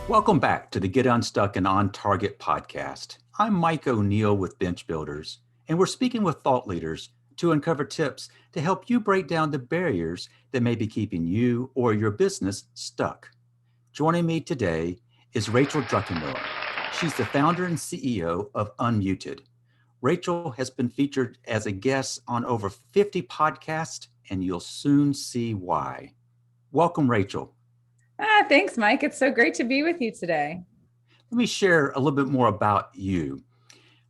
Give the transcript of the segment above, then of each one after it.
Welcome back to the Get Unstuck and On Target podcast. I'm Mike O'Neill with Bench Builders, and we're speaking with thought leaders to uncover tips to help you break down the barriers that may be keeping you or your business stuck. Joining me today is Rachel Druckenmiller. She's the founder and CEO of Unmuted. Rachel has been featured as a guest on over 50 podcasts, and you'll soon see why. Welcome, Rachel. Thanks, Mike. It's so great to be with you today. Let me share a little bit more about you.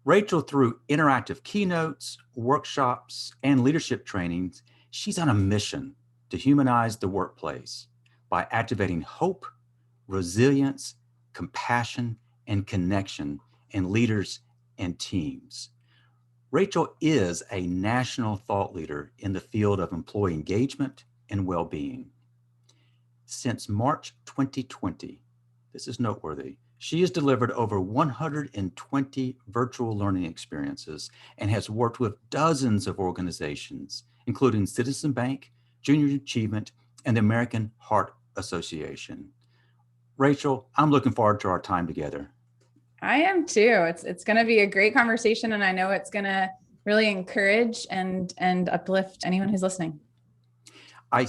Rachel, through interactive keynotes, workshops, and leadership trainings, she's on a mission to humanize the workplace by activating hope, resilience, compassion, and connection in leaders and teams. Rachel is a national thought leader in the field of employee engagement and well-being. Since March 2020, this is noteworthy, she has delivered over 120 virtual learning experiences and has worked with dozens of organizations, including Citizen Bank, Junior Achievement, and the American Heart Association. Rachel, I'm looking forward to our time together. I am too. It's going to be a great conversation, and I know it's going to really encourage and uplift anyone who's listening. I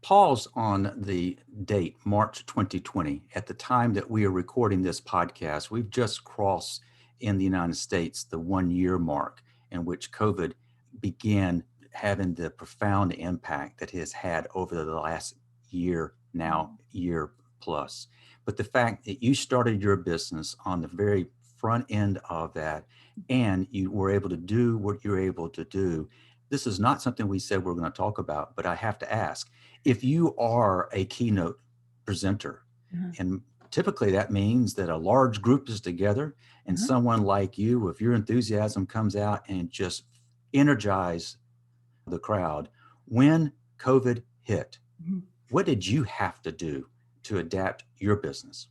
paused on the date, March 2020, at the time that we are recording this podcast. We've just crossed in the United States the 1 year mark in which COVID began having the profound impact that it has had over the last year, now year plus. But the fact that you started your business on the very front end of that, and you were able to do what you're able to do. This is not something we said we're going to talk about, but I have to ask, if you are a keynote presenter, and typically that means that a large group is together and someone like you, if your enthusiasm comes out and just energize the crowd, when COVID hit, what did you have to do to adapt your business?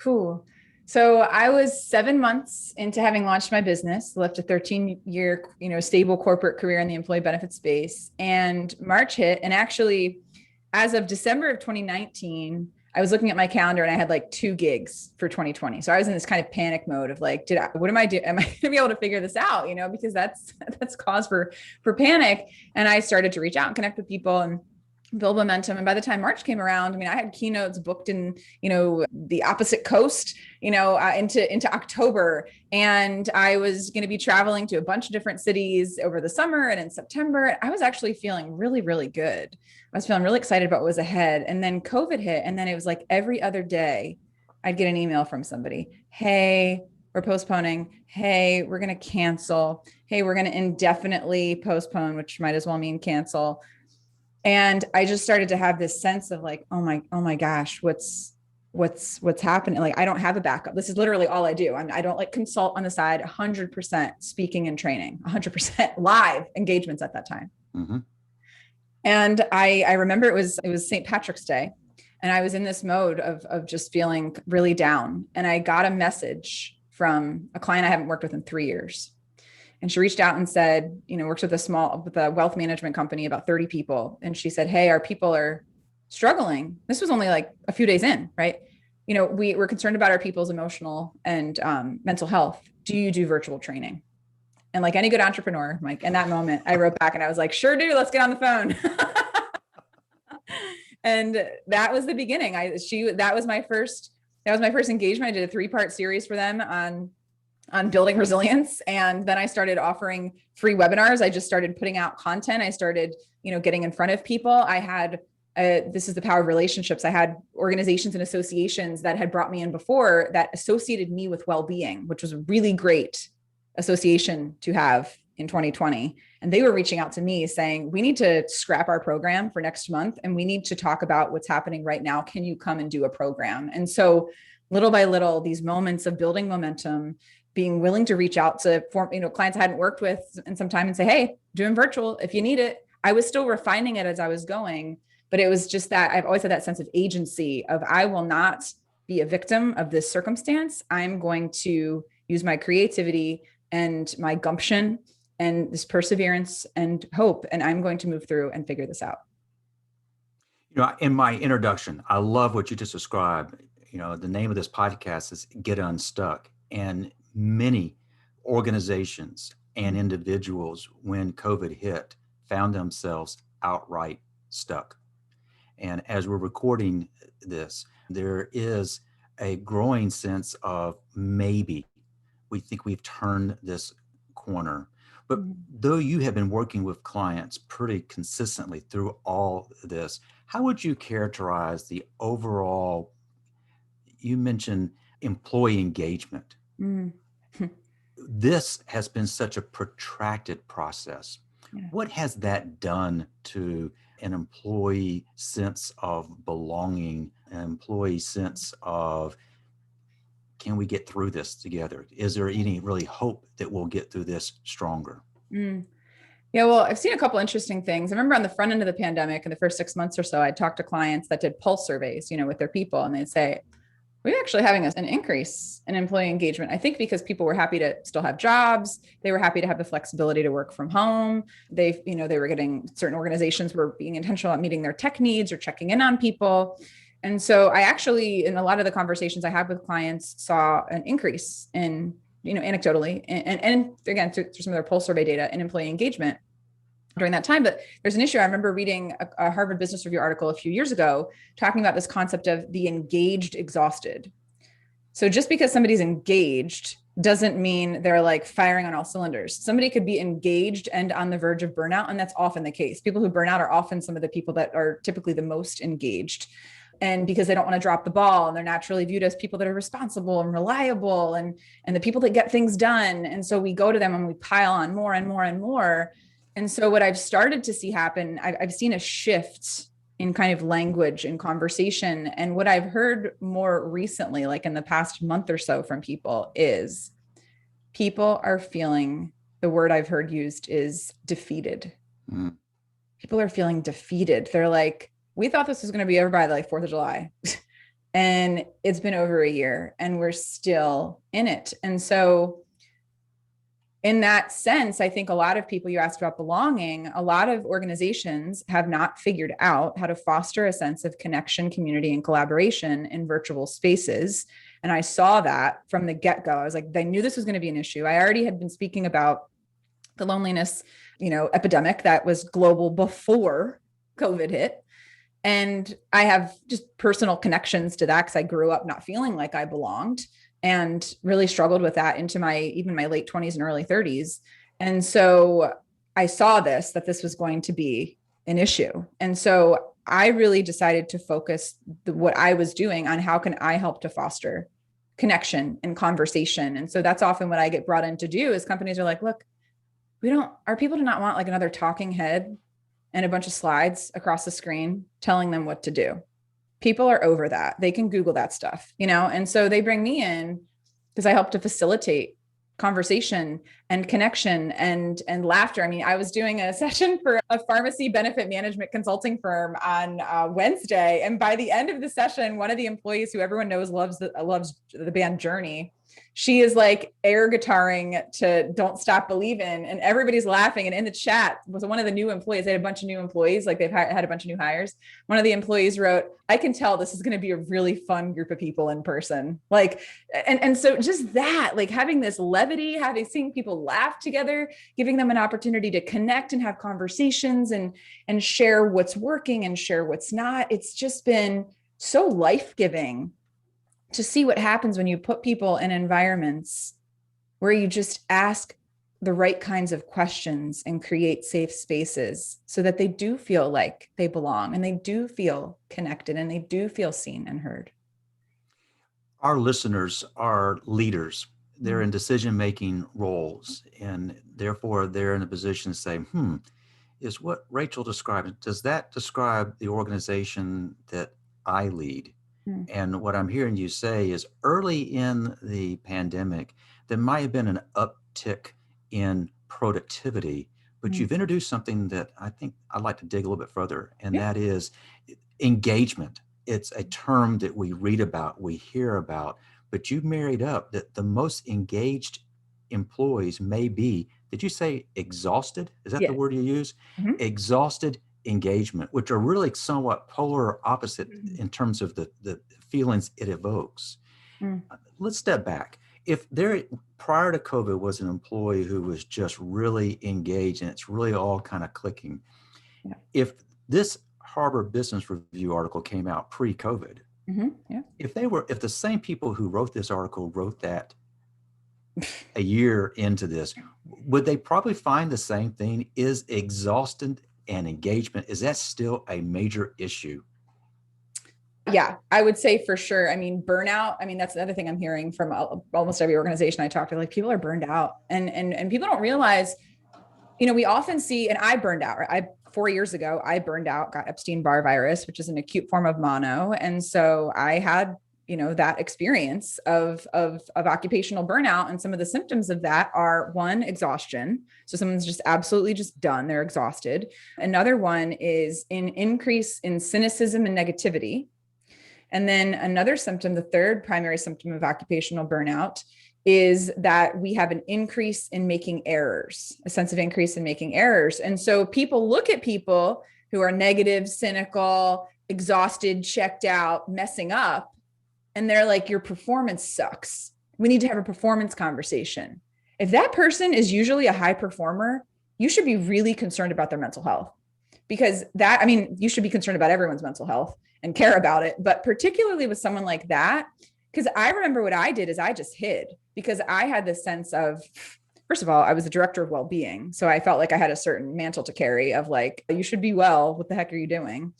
Cool. So I was 7 months into having launched my business, left a 13-year, stable corporate career in the employee benefits space, and March hit. And actually, as of December of 2019, I was looking at my calendar and I had like 2 gigs for 2020. So I was in this kind of panic mode of like, what am I doing? Am I going to be able to figure this out? Because that's cause for panic. And I started to reach out and connect with people and build momentum. And by the time March came around, I had keynotes booked in, the opposite coast, into October. And I was going to be traveling to a bunch of different cities over the summer and in September. I was actually feeling really, really good. I was feeling really excited about what was ahead. And then COVID hit. And then it was like every other day I'd get an email from somebody. Hey, we're postponing. Hey, we're going to cancel. Hey, we're going to indefinitely postpone, which might as well mean cancel. And I just started to have this sense of like, oh my gosh, what's happening? Like, I don't have a backup. This is literally all I do. I don't like consult on the side, 100% speaking and training, 100% live engagements at that time. And I remember it was St. Patrick's Day. And I was in this mode of just feeling really down. And I got a message from a client I haven't worked with in 3 years. And she reached out and said, works with a wealth management company, about 30 people. And she said, hey, our people are struggling. This was only like a few days in, right? We're concerned about our people's emotional and mental health. Do you do virtual training? And like any good entrepreneur, Mike, in that moment, I wrote back and I was like, sure do. Let's get on the phone. And that was the beginning. That was my first engagement. I did a 3-part series for them on building resilience. And then I started offering free webinars. I just started putting out content. I started, getting in front of people. I had, this is the power of relationships. I had organizations and associations that had brought me in before that associated me with well-being, which was a really great association to have in 2020. And they were reaching out to me saying, we need to scrap our program for next month. And we need to talk about what's happening right now. Can you come and do a program? And so little by little, these moments of building momentum, being willing to reach out to clients I hadn't worked with in some time and say, hey, doing virtual if you need it. I was still refining it as I was going, but it was just that I've always had that sense of agency of I will not be a victim of this circumstance. I'm going to use my creativity and my gumption and this perseverance and hope, and I'm going to move through and figure this out. In my introduction, I love what you just described. The name of this podcast is Get Unstuck. And many organizations and individuals, when COVID hit, found themselves outright stuck. And as we're recording this, there is a growing sense of maybe we think we've turned this corner. But though you have been working with clients pretty consistently through all this, how would you characterize the overall, you mentioned employee engagement. Mm. This has been such a protracted process. Yeah. What has that done to an employee sense of belonging, an employee sense of, can we get through this together? Is there any really hope that we'll get through this stronger? Yeah, well, I've seen a couple interesting things. I remember on the front end of the pandemic, in the first 6 months or so, I'd talk to clients that did pulse surveys, with their people, and they'd say, we're actually having an increase in employee engagement. I think because people were happy to still have jobs. They were happy to have the flexibility to work from home. They were getting, certain organizations were being intentional at meeting their tech needs or checking in on people. And so I actually, in a lot of the conversations I had with clients, saw an increase in, anecdotally, and again, through some of their pulse survey data in employee engagement during that time. But there's an issue. I remember reading a Harvard Business Review article a few years ago talking about this concept of the engaged exhausted. So just because somebody's engaged doesn't mean they're like firing on all cylinders. Somebody could be engaged and on the verge of burnout. And that's often the case. People who burn out are often some of the people that are typically the most engaged. And because they don't want to drop the ball, and they're naturally viewed as people that are responsible and reliable and the people that get things done. And so we go to them and we pile on more and more and more. And so what I've started to see happen, I've seen a shift in kind of language and conversation. And what I've heard more recently, like in the past month or so from people, is people are feeling, the word I've heard used is defeated. People are feeling defeated. They're like, we thought this was going to be over by like 4th of July. And it's been over a year and we're still in it. And so in that sense, I think a lot of people, you asked about belonging, a lot of organizations have not figured out how to foster a sense of connection, community, and collaboration in virtual spaces. And I saw that from the get-go. I was like, I knew this was going to be an issue. I already had been speaking about the loneliness, epidemic that was global before COVID hit. And I have just personal connections to that because I grew up not feeling like I belonged and really struggled with that into even my late 20s and early 30s. And so I saw that this was going to be an issue. And so I really decided to focus what I was doing on how can I help to foster connection and conversation. And so that's often what I get brought in to do is companies are like, look, our people do not want like another talking head and a bunch of slides across the screen telling them what to do. People are over that. They can Google that stuff, and so they bring me in because I help to facilitate conversation and connection and laughter. I mean, I was doing a session for a pharmacy benefit management consulting firm on Wednesday. And by the end of the session, one of the employees who everyone knows loves the band Journey, she is like air guitaring to Don't Stop Believin', and everybody's laughing. And in the chat was one of the new employees. They had a bunch of new employees, like they've had a bunch of new hires. One of the employees wrote, I can tell this is going to be a really fun group of people in person. Like, and so just that, like having this levity, seeing people laugh together, giving them an opportunity to connect and have conversations and share what's working and share what's not. It's just been so life-giving to see what happens when you put people in environments where you just ask the right kinds of questions and create safe spaces so that they do feel like they belong and they do feel connected and they do feel seen and heard. Our listeners are leaders. They're in decision-making roles, and therefore they're in a position to say, is what Rachel described, does that describe the organization that I lead? And what I'm hearing you say is early in the pandemic, there might have been an uptick in productivity, but you've introduced something that I think I'd like to dig a little bit further, and that is engagement. It's a term that we read about, we hear about, but you've married up that the most engaged employees may be, did you say exhausted? Is that the word you use? Exhausted engagement, which are really somewhat polar opposite in terms of the feelings it evokes. Mm. Let's step back. If there, prior to COVID, was an employee who was just really engaged and it's really all kind of clicking, Yeah. if this Harvard Business Review article came out pre-COVID, Yeah. if the same people who wrote this article wrote that a year into this, would they probably find the same thing? Is exhaustion and engagement, is that still a major issue? Yeah, I would say for sure. I mean, burnout. I mean, that's another thing I'm hearing from almost every organization I talk to. Like, people are burned out, and people don't realize. We often see, and I burned out. Right? 4 years ago, I burned out, got Epstein-Barr virus, which is an acute form of mono, and so I had that experience of occupational burnout, and some of the symptoms of that are, one, exhaustion. So someone's just absolutely just done; they're exhausted. Another one is an increase in cynicism and negativity. And then another symptom, the third primary symptom of occupational burnout, is that we have an increase in making errors, a sense of increase in making errors. And so people look at people who are negative, cynical, exhausted, checked out, messing up, and they're like, your performance sucks. We need to have a performance conversation. If that person is usually a high performer, you should be really concerned about their mental health, because you should be concerned about everyone's mental health and care about it, but particularly with someone like that. Because I remember what I did is I just hid, because I had this sense of, first of all, I was the director of well-being. So I felt like I had a certain mantle to carry of like, you should be well. What the heck are you doing?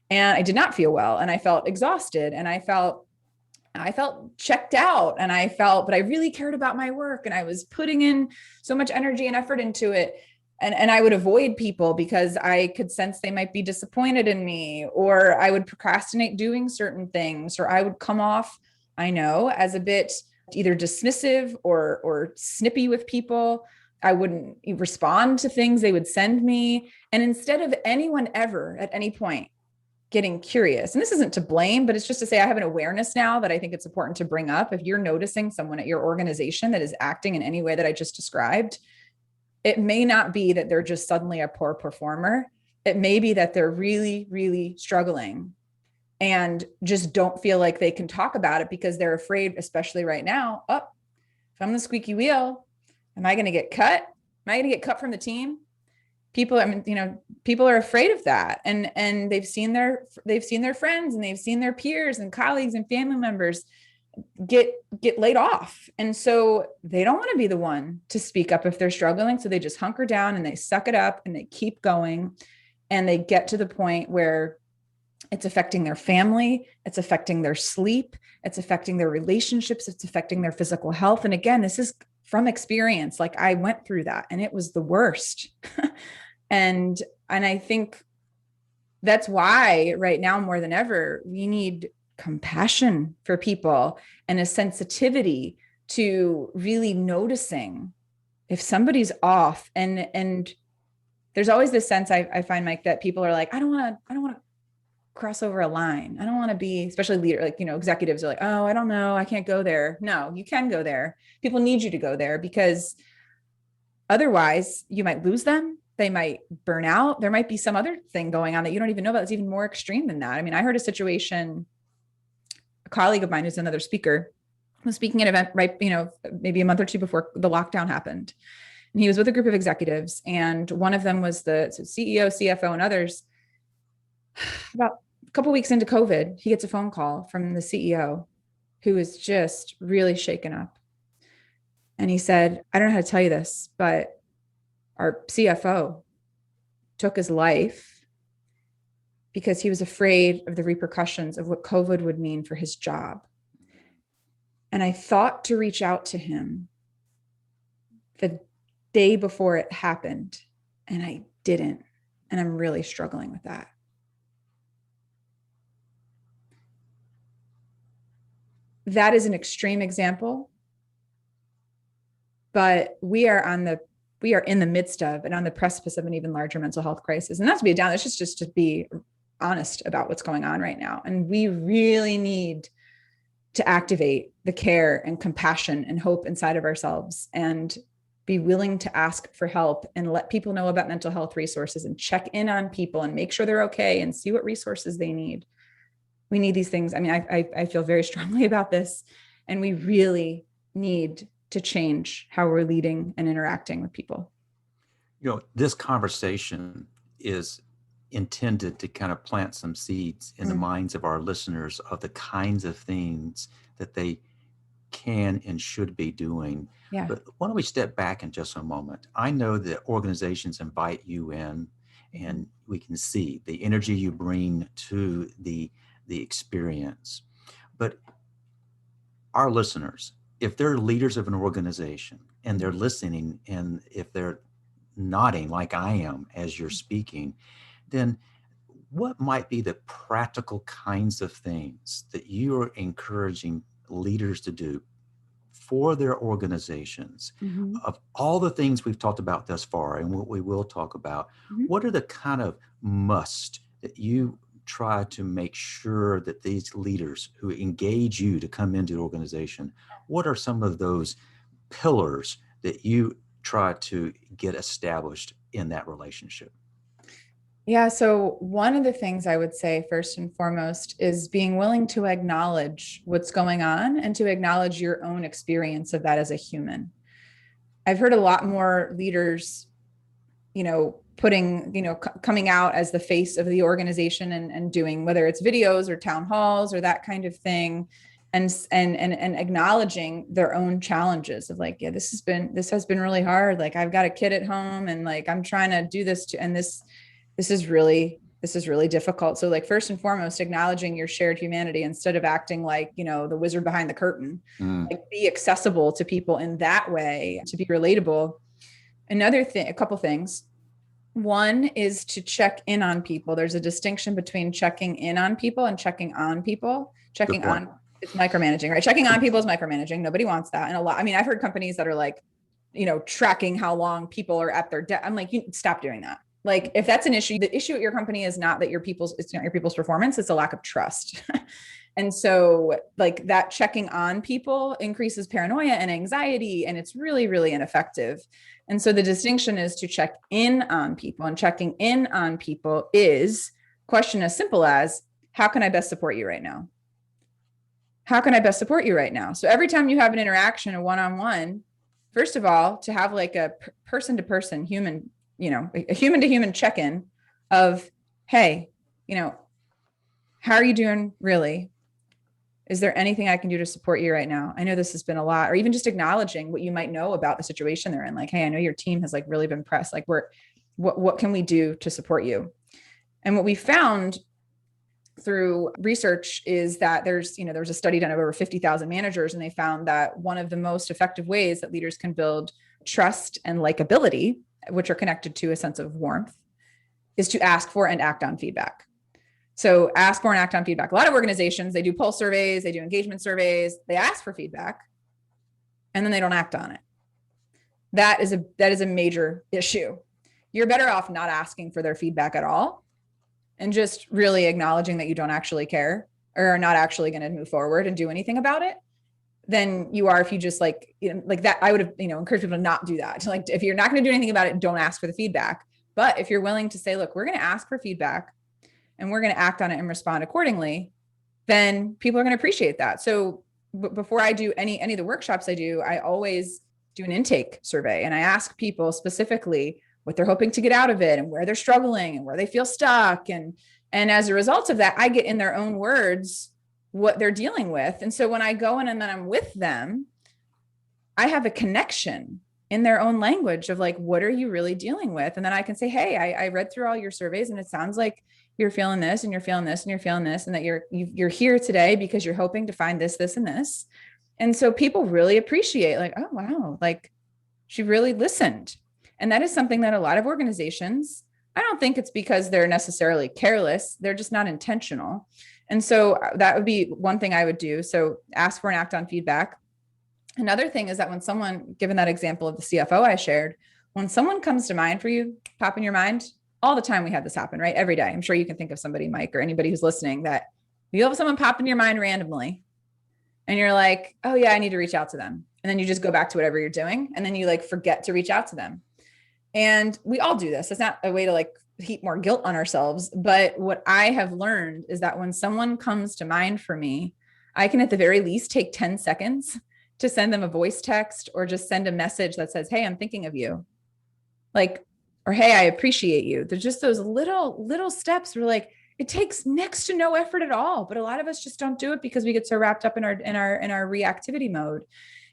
And I did not feel well. And I felt exhausted, and I felt checked out, and but I really cared about my work, and I was putting in so much energy and effort into it. And I would avoid people because I could sense they might be disappointed in me, or I would procrastinate doing certain things, or I would come off, I know, as a bit either dismissive or snippy with people. I wouldn't respond to things they would send me. And instead of anyone ever at any point getting curious, and this isn't to blame, but it's just to say I have an awareness now that I think it's important to bring up. If you're noticing someone at your organization that is acting in any way that I just described, it may not be that they're just suddenly a poor performer. It may be that they're really, really struggling and just don't feel like they can talk about it because they're afraid, especially right now. Oh, if I'm the squeaky wheel, am I going to get cut? Am I going to get cut from the team? People are afraid of that. And they've seen their friends, and they've seen their peers and colleagues and family members get laid off. And so they don't want to be the one to speak up if they're struggling. So they just hunker down and they suck it up and they keep going. And they get to the point where it's affecting their family, it's affecting their sleep, it's affecting their relationships, it's affecting their physical health. And again, this is from experience. Like, I went through that and it was the worst. and I think that's why right now more than ever, we need compassion for people and a sensitivity to really noticing if somebody's off. And there's always this sense I find, Mike, that people are like, I don't want to cross over a line. I don't want to be, especially leader, executives are like, oh, I don't know, I can't go there. No, you can go there. People need you to go there, because otherwise you might lose them. They might burn out. There might be some other thing going on that you don't even know about. It's even more extreme than that. I mean, I heard a situation, a colleague of mine who's another speaker was speaking at an event right, maybe a month or two before the lockdown happened. And he was with a group of executives, and one of them was the CEO, CFO, and others. About a couple of weeks into COVID, he gets a phone call from the CEO, who is just really shaken up. And he said, I don't know how to tell you this, but our CFO took his life because he was afraid of the repercussions of what COVID would mean for his job. And I thought to reach out to him the day before it happened, and I didn't. And I'm really struggling with that. That is an extreme example, but we are in the midst of and on the precipice of an even larger mental health crisis. And not to be down, it's just to be honest about what's going on right now. And we really need to activate the care and compassion and hope inside of ourselves, and be willing to ask for help and let people know about mental health resources and check in on people and make sure they're okay and see what resources they need. We need these things. I mean, I feel very strongly about this, and we really need to change how we're leading and interacting with people. This conversation is intended to kind of plant some seeds in the minds of our listeners of the kinds of things that they can and should be doing. Yeah. But why don't we step back in just a moment? I know that organizations invite you in, and we can see the energy you bring to the experience. But our listeners, if they're leaders of an organization and they're listening, and if they're nodding like I am as you're speaking, then what might be the practical kinds of things that you're encouraging leaders to do for their organizations? Of all the things we've talked about thus far and what we will talk about, what are the kind of must that you try to make sure that these leaders who engage you to come into the organization, what are some of those pillars that you try to get established in that relationship? Yeah. So one of the things I would say first and foremost is being willing to acknowledge what's going on and to acknowledge your own experience of that as a human. I've heard a lot more leaders, coming out as the face of the organization and doing, whether it's videos or town halls or that kind of thing, and acknowledging their own challenges of like, yeah, this has been really hard. Like, I've got a kid at home and like, I'm trying to do this and this is really difficult. So like, first and foremost, acknowledging your shared humanity instead of acting like, the wizard behind the curtain, like be accessible to people in that way, to be relatable. Another thing, a couple things. One is to check in on people. There's a distinction between checking in on people and checking on people. Checking on, it's micromanaging, right? Checking on people is micromanaging. Nobody wants that. And I've heard companies that are like, tracking how long people are at their desk. I'm like, you stop doing that. Like, if that's an issue, the issue at your company is not that it's not your people's performance, it's a lack of trust. And so like that checking on people increases paranoia and anxiety, and it's really, really ineffective. And so the distinction is to check in on people, and checking in on people is question as simple as, how can I best support you right now? How can I best support you right now? So every time you have an interaction, a one-on-one, first of all, to have like a person-to-person human, a human-to-human check-in of, hey, how are you doing really? Is there anything I can do to support you right now? I know this has been a lot. Or even just acknowledging what you might know about the situation they're in. Like, hey, I know your team has like really been pressed. Like, what can we do to support you? And what we found through research is that there was a study done of over 50,000 managers, and they found that one of the most effective ways that leaders can build trust and likability, which are connected to a sense of warmth, is to ask for and act on feedback. So ask for and act on feedback. A lot of organizations, they do pulse surveys, they do engagement surveys, they ask for feedback, and then they don't act on it. That is a major issue. You're better off not asking for their feedback at all and just really acknowledging that you don't actually care or are not actually going to move forward and do anything about it than you are if you just like that. I would have, encouraged people to not do that. So like, if you're not going to do anything about it, don't ask for the feedback. But if you're willing to say, look, we're going to ask for feedback and we're going to act on it and respond accordingly, then people are going to appreciate that. So before I do any of the workshops I do, I always do an intake survey, and I ask people specifically what they're hoping to get out of it and where they're struggling and where they feel stuck. And as a result of that, I get in their own words what they're dealing with. And so when I go in and then I'm with them, I have a connection in their own language of like, what are you really dealing with? And then I can say, hey, I read through all your surveys and it sounds like you're feeling this and you're feeling this and you're feeling this, and that you're here today because you're hoping to find this, this, and this. And so people really appreciate like, oh, wow, like she really listened. And that is something that a lot of organizations, I don't think it's because they're necessarily careless. They're just not intentional. And so that would be one thing I would do. So ask for and act on feedback. Another thing is that when someone, given that example of the CFO I shared, when someone comes to mind for you, pop in your mind, all the time we have this happen, right? Every day. I'm sure you can think of somebody, Mike, or anybody who's listening, that you have someone pop in your mind randomly and you're like, oh yeah, I need to reach out to them. And then you just go back to whatever you're doing. And then you like forget to reach out to them. And we all do this. It's not a way to like heap more guilt on ourselves. But what I have learned is that when someone comes to mind for me, I can at the very least take 10 seconds to send them a voice text or just send a message that says, hey, I'm thinking of you. Like, or hey, I appreciate you. There's just those little steps where like it takes next to no effort at all. But a lot of us just don't do it because we get so wrapped up in our reactivity mode.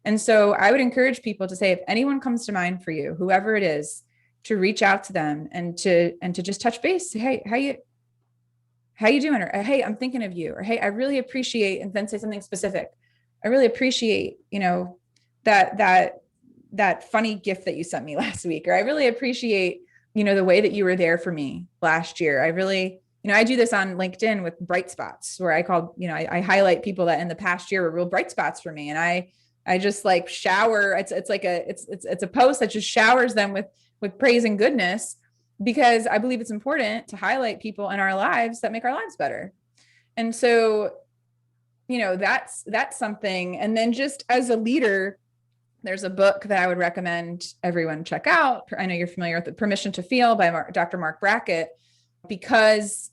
And so I would encourage people to say, if anyone comes to mind for you, whoever it is, to reach out to them and to just touch base. Say, hey, how you doing? Or hey, I'm thinking of you. Or hey, I really appreciate, and then say something specific. I really appreciate, that funny gift that you sent me last week. Or I really appreciate, the way that you were there for me last year. I really, I do this on LinkedIn with bright spots where I call, I highlight people that in the past year were real bright spots for me. And I just like shower. It's a post that just showers them with praise and goodness, because I believe it's important to highlight people in our lives that make our lives better. And so, that's something. And then just as a leader, there's a book that I would recommend everyone check out. I know you're familiar with it, Permission to Feel by Dr. Mark Brackett, because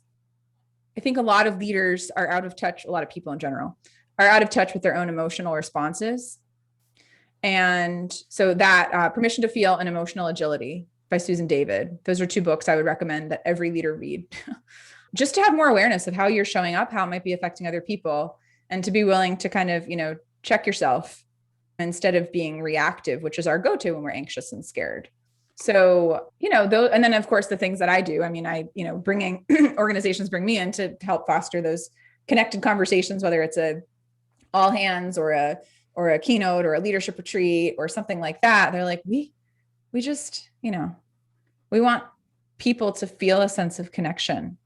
I think a lot of leaders are out of touch. A lot of people in general are out of touch with their own emotional responses. And so that Permission to Feel and Emotional Agility by Susan David, those are two books I would recommend that every leader read, just to have more awareness of how you're showing up, how it might be affecting other people, and to be willing to kind of, check yourself instead of being reactive, which is our go-to when we're anxious and scared. So, and then of course the things that I do, I mean, bringing organizations bring me in to help foster those connected conversations, whether it's a all hands or a keynote or a leadership retreat or something like that. They're like, we just, we want people to feel a sense of connection.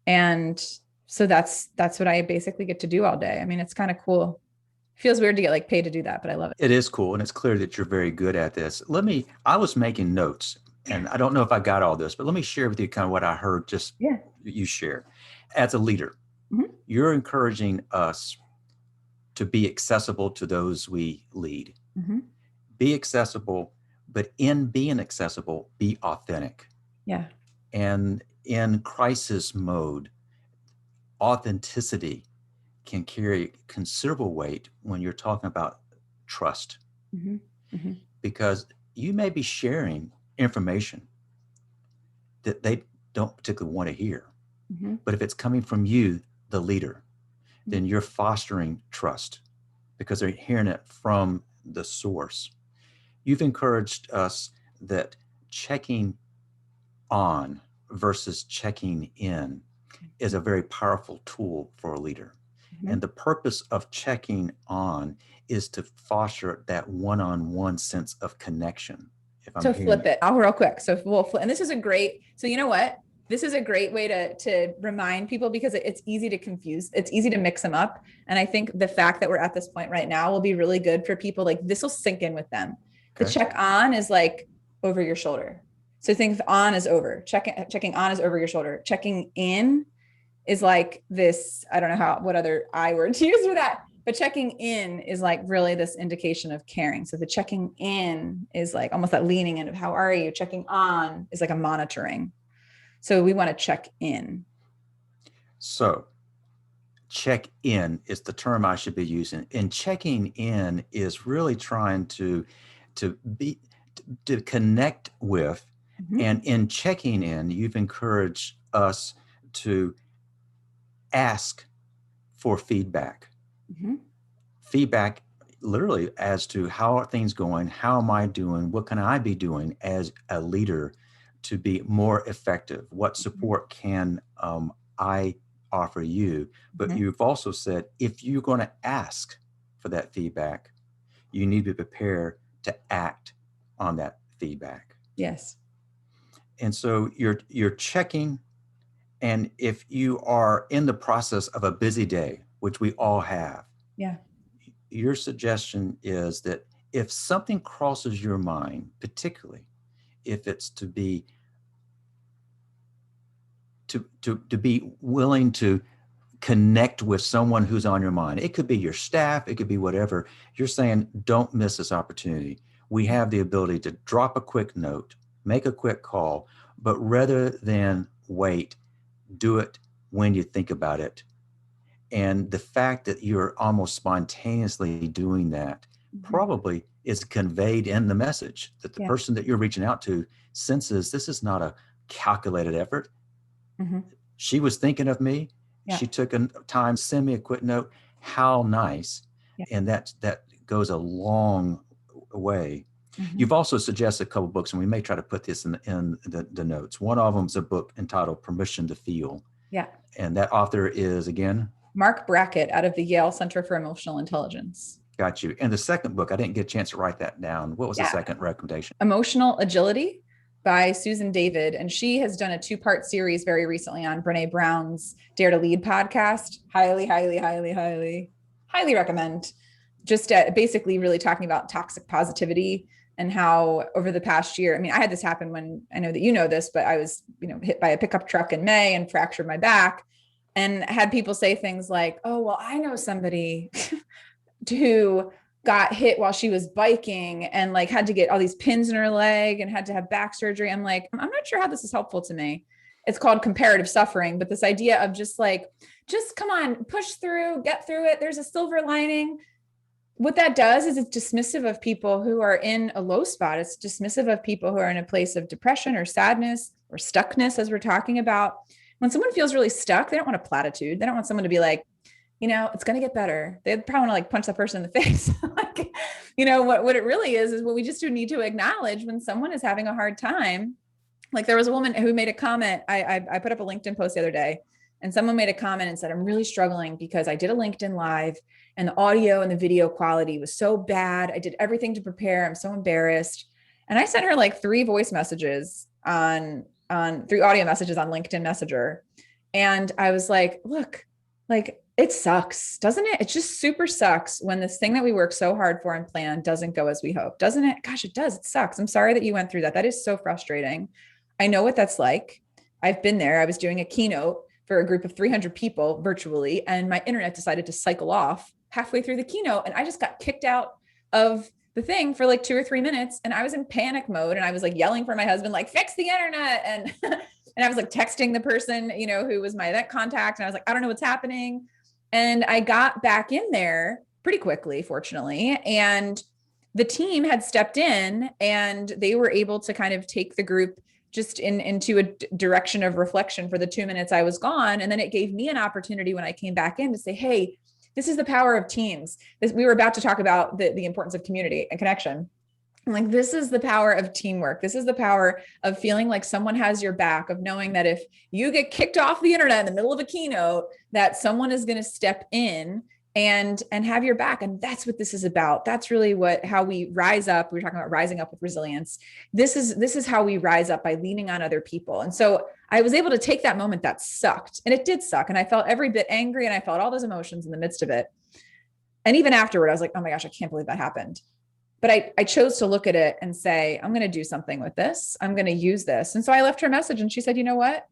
And so that's what I basically get to do all day. I mean, it's kind of cool. Feels weird to get like paid to do that, but I love it. It is cool. And it's clear that you're very good at this. I was making notes, and I don't know if I got all this, but let me share with you kind of what I heard just you share. As a leader, you're encouraging us to be accessible to those we lead. Be accessible, but in being accessible, be authentic. Yeah. And in crisis mode, authenticity can carry considerable weight when you're talking about trust. Because you may be sharing information that they don't particularly want to hear. But if it's coming from you, the leader, then you're fostering trust because they're hearing it from the source. You've encouraged us that checking on versus checking in is a very powerful tool for a leader. And the purpose of checking on is to foster that one-on-one sense of connection. So flip it. I'll real quick. So we'll flip. And this is a great, so you know what? This is a great way to remind people, because it's easy to confuse. It's easy to mix them up. And I think the fact that we're at this point right now will be really good for people. Like this will sink in with them. Okay. The check on is like over your shoulder. So think of on is over. Checking on is over your shoulder. Checking in is like this, I don't know what other I word to use for that, but checking in is like really this indication of caring. So the checking in is like almost that leaning in of how are you? Checking on is like a monitoring. So we want to check in. So check in is the term I should be using. And checking in is really trying to connect with. And in checking in, you've encouraged us to ask for feedback. Feedback literally as to how are things going? How am I doing? What can I be doing as a leader to be more effective? What support can I offer you? But you've also said, if you're going to ask for that feedback, you need to be prepared to act on that feedback. Yes. And so you're checking. And if you are in the process of a busy day, which we all have, your suggestion is that if something crosses your mind, particularly if it's to be willing to connect with someone who's on your mind. It could be your staff, it could be whatever. You're saying, don't miss this opportunity. We have the ability to drop a quick note, make a quick call, but rather than wait, do it when you think about it. And the fact that you're almost spontaneously doing that probably is conveyed in the message that the person that you're reaching out to senses this is not a calculated effort. She was thinking of me. She took a time, send me a quick note. How nice. And that goes a long way. You've also suggested a couple of books, and we may try to put this in the notes. One of them is a book entitled Permission to Feel. Yeah. And that author is, again? Mark Brackett out of the Yale Center for Emotional Intelligence. Got you. And the second book, I didn't get a chance to write that down. What was the second recommendation? Emotional Agility by Susan David. And she has done a 2-part series very recently on Brene Brown's Dare to Lead podcast. Highly, highly, highly, highly, highly recommend. Just basically really talking about toxic positivity and how over the past year, I mean, I had this happen when, I know that you know this, but I was, hit by a pickup truck in May and fractured my back, and had people say things like, oh, well, I know somebody who got hit while she was biking and like had to get all these pins in her leg and had to have back surgery. I'm like, I'm not sure how this is helpful to me. It's called comparative suffering, but this idea of just come on, push through, get through it. There's a silver lining. What that does is it's dismissive of people who are in a low spot. It's dismissive of people who are in a place of depression or sadness or stuckness, as we're talking about. When someone feels really stuck, they don't want a platitude. They don't want someone to be like, it's going to get better. They'd probably want to punch that person in the face. What it really is what we just do need to acknowledge when someone is having a hard time. Like there was a woman who made a comment. I put up a LinkedIn post the other day, and someone made a comment and said, I'm really struggling because I did a LinkedIn Live and the audio and the video quality was so bad. I did everything to prepare. I'm so embarrassed. And I sent her like 3 voice messages on 3 audio messages on LinkedIn Messenger. And I was like, look, it sucks, doesn't it? It just super sucks when this thing that we work so hard for and plan doesn't go as we hope, doesn't it? Gosh, it does. It sucks. I'm sorry that you went through that. That is so frustrating. I know what that's like. I've been there. I was doing a keynote for a group of 300 people virtually, and my internet decided to cycle off halfway through the keynote. And I just got kicked out of the thing for like 2 or 3 minutes. And I was in panic mode. And I was like yelling for my husband, like, fix the internet. And, and I was like texting the person, who was my event contact. And I was like, I don't know what's happening. And I got back in there pretty quickly, fortunately. And the team had stepped in and they were able to kind of take the group just into a direction of reflection for the 2 minutes I was gone. And then it gave me an opportunity when I came back in to say, hey, this is the power of teams. We were about to talk about the importance of community and connection. I'm like, this is the power of teamwork. This is the power of feeling like someone has your back, of knowing that if you get kicked off the internet in the middle of a keynote, that someone is going to step in and have your back. And that's what this is about. That's really how we rise up. We were talking about rising up with resilience. This is how we rise up, by leaning on other people. And so I was able to take that moment that sucked, and it did suck. And I felt every bit angry, and I felt all those emotions in the midst of it. And even afterward, I was like, oh my gosh, I can't believe that happened. But I chose to look at it and say, I'm going to do something with this. I'm going to use this. And so I left her a message, and she said, you know what?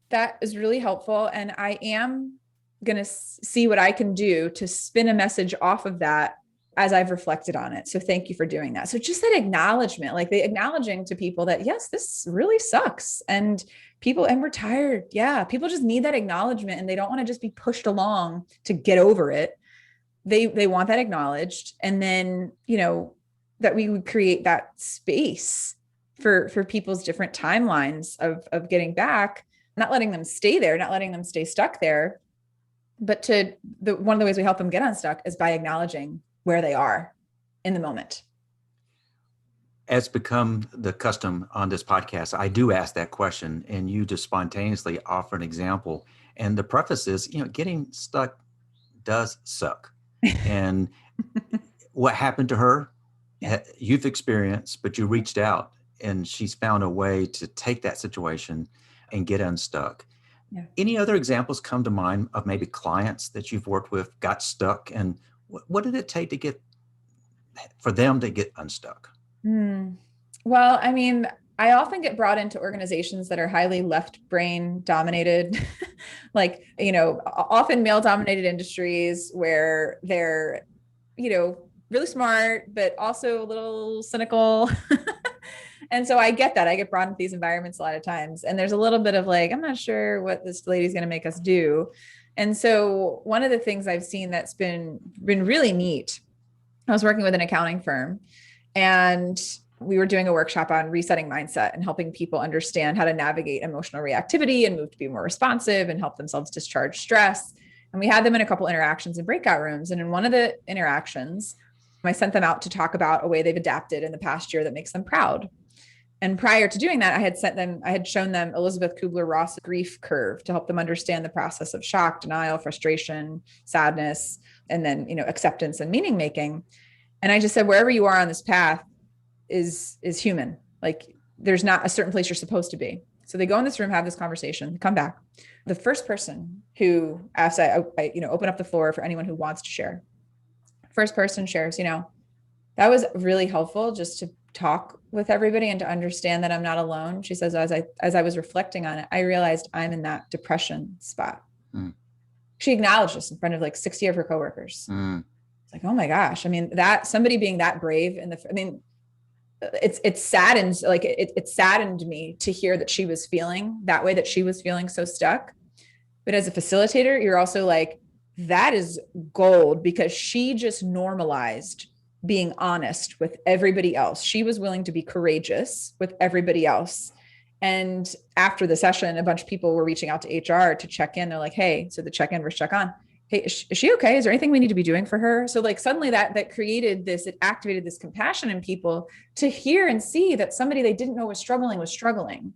That is really helpful. And I am going to see what I can do to spin a message off of that as I've reflected on it. So thank you for doing that. So just that acknowledgement, like the acknowledging to people that, yes, this really sucks. And we're tired. Yeah. People just need that acknowledgement, and they don't want to just be pushed along to get over it. They want that acknowledged. And then, that we would create that space for people's different timelines of getting back, not letting them stay there, not letting them stay stuck there. But one of the ways we help them get unstuck is by acknowledging where they are in the moment. As become the custom on this podcast, I do ask that question, and you just spontaneously offer an example. And the preface is, getting stuck does suck. And what happened to her, you've experienced, but you reached out, and she's found a way to take that situation and get unstuck. Yeah. Any other examples come to mind of maybe clients that you've worked with got stuck, and what did it take for them to get unstuck? Well, I mean, I often get brought into organizations that are highly left brain dominated, like, often male dominated industries where they're, really smart, but also a little cynical. And so I get that. I get brought into these environments a lot of times. And there's a little bit of like, I'm not sure what this lady's going to make us do. And so one of the things I've seen that's been really neat, I was working with an accounting firm, and we were doing a workshop on resetting mindset and helping people understand how to navigate emotional reactivity and move to be more responsive and help themselves discharge stress. And we had them in a couple interactions in breakout rooms. And in one of the interactions, I sent them out to talk about a way they've adapted in the past year that makes them proud. And prior to doing that, I had shown them Elizabeth Kubler-Ross grief curve to help them understand the process of shock, denial, frustration, sadness, and then, acceptance and meaning making. And I just said, wherever you are on this path is human. Like, there's not a certain place you're supposed to be. So they go in this room, have this conversation, come back. The first person who asked, I open up the floor for anyone who wants to share. First person shares, that was really helpful just to talk with everybody and to understand that I'm not alone. She says, as I was reflecting on it, I realized I'm in that depression spot. Mm. She acknowledged this in front of like 60 of her coworkers. Mm. It's like, oh my gosh. I mean, that somebody being that brave it saddens, like it saddened me to hear that she was feeling that way, that she was feeling so stuck. But as a facilitator, you're also like, that is gold, because she just normalized being honest with everybody else. She was willing to be courageous with everybody else. And after the session, a bunch of people were reaching out to HR to check in. They're like, hey, so the check in versus check on. Hey, is she okay? Is there anything we need to be doing for her? So like suddenly that created this, it activated this compassion in people to hear and see that somebody they didn't know was struggling.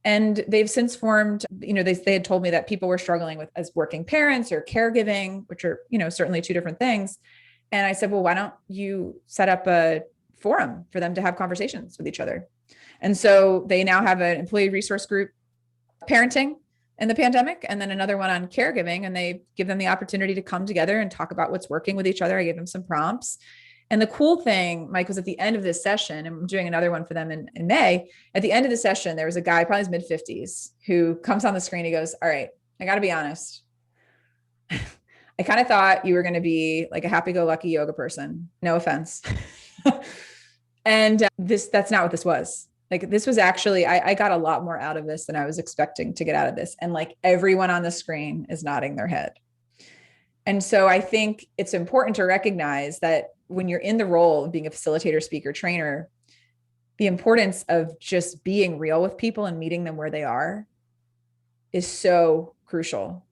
And they've since formed, they had told me that people were struggling with as working parents or caregiving, which are, certainly two different things. And I said, well, why don't you set up a forum for them to have conversations with each other? And so they now have an employee resource group, parenting in the pandemic, and then another one on caregiving. And they give them the opportunity to come together and talk about what's working with each other. I gave them some prompts. And the cool thing, Mike, was at the end of this session, and I'm doing another one for them in May. At the end of the session, there was a guy, probably his mid-50s, who comes on the screen. He goes, all right, I got to be honest. I kind of thought you were going to be like a happy-go-lucky yoga person. No offense. And that's not what this was. Like, this was actually, I got a lot more out of this than I was expecting to get out of this. And like everyone on the screen is nodding their head. And so I think it's important to recognize that when you're in the role of being a facilitator, speaker, trainer, the importance of just being real with people and meeting them where they are is so crucial.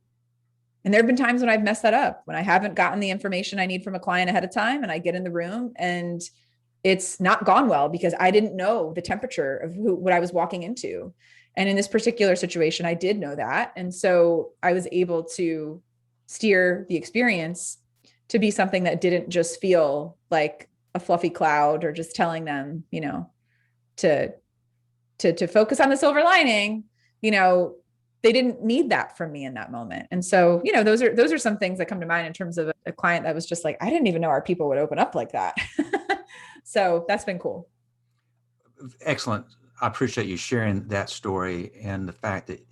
And there have been times when I've messed that up, when I haven't gotten the information I need from a client ahead of time, and I get in the room and it's not gone well because I didn't know the temperature of what I was walking into. And in this particular situation, I did know that. And so I was able to steer the experience to be something that didn't just feel like a fluffy cloud or just telling them, to focus on the silver lining. They didn't need that from me in that moment. And so, those are some things that come to mind in terms of a client that was just like, I didn't even know our people would open up like that. So that's been cool. Excellent. I appreciate you sharing that story and the fact that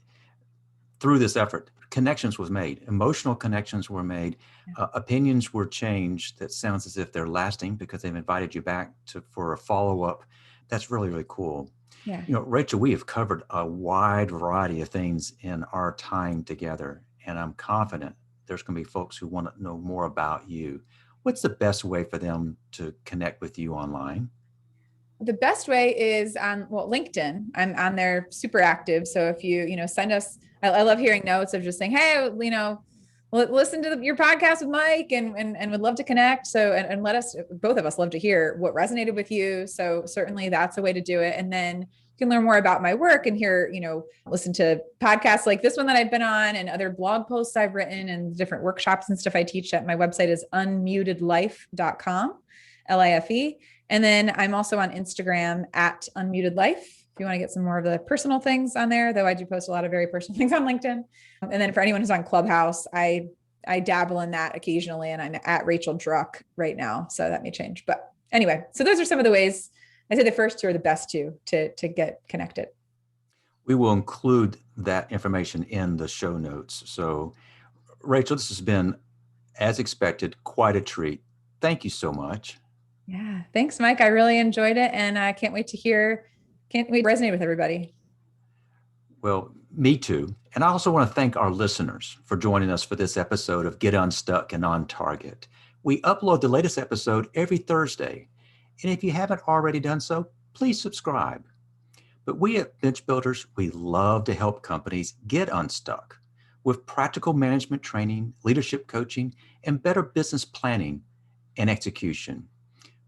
through this effort, connections was made, emotional connections were made, opinions were changed. That sounds as if they're lasting because they've invited you back for a follow-up. That's really, really cool. Yeah. Rachel, we have covered a wide variety of things in our time together, and I'm confident there's going to be folks who want to know more about you. What's the best way for them to connect with you online? The best way is on LinkedIn. I'm on there, super active. So if you send us, I love hearing notes of just saying, hey, listen to your podcast with Mike and would love to connect. So, and let us, both of us love to hear what resonated with you. So certainly that's a way to do it. And then you can learn more about my work and hear, listen to podcasts like this one that I've been on and other blog posts I've written and different workshops and stuff I teach at. My website is unmutedlife.com, LIFE. And then I'm also on Instagram at unmutedlife. If you want to get some more of the personal things on there, though I do post a lot of very personal things on LinkedIn. And then for anyone who's on Clubhouse, I dabble in that occasionally, and I'm at Rachel Druck right now. So that may change. But anyway, so those are some of the ways I say the first two are the best two to get connected. We will include that information in the show notes. So, Rachel, this has been, as expected, quite a treat. Thank you so much. Yeah. Thanks, Mike. I really enjoyed it. And I can't wait to resonate with everybody. Well, me too. And I also want to thank our listeners for joining us for this episode of Get Unstuck and On Target. We upload the latest episode every Thursday. And if you haven't already done so, please subscribe. But we at Bench Builders, we love to help companies get unstuck with practical management training, leadership coaching, and better business planning and execution.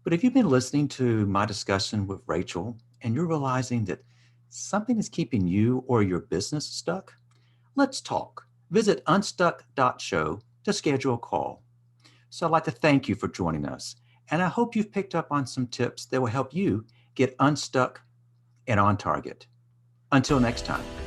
But if you've been listening to my discussion with Rachel and you're realizing that something is keeping you or your business stuck, let's talk. Visit unstuck.show to schedule a call. So I'd like to thank you for joining us. And I hope you've picked up on some tips that will help you get unstuck and on target. Until next time.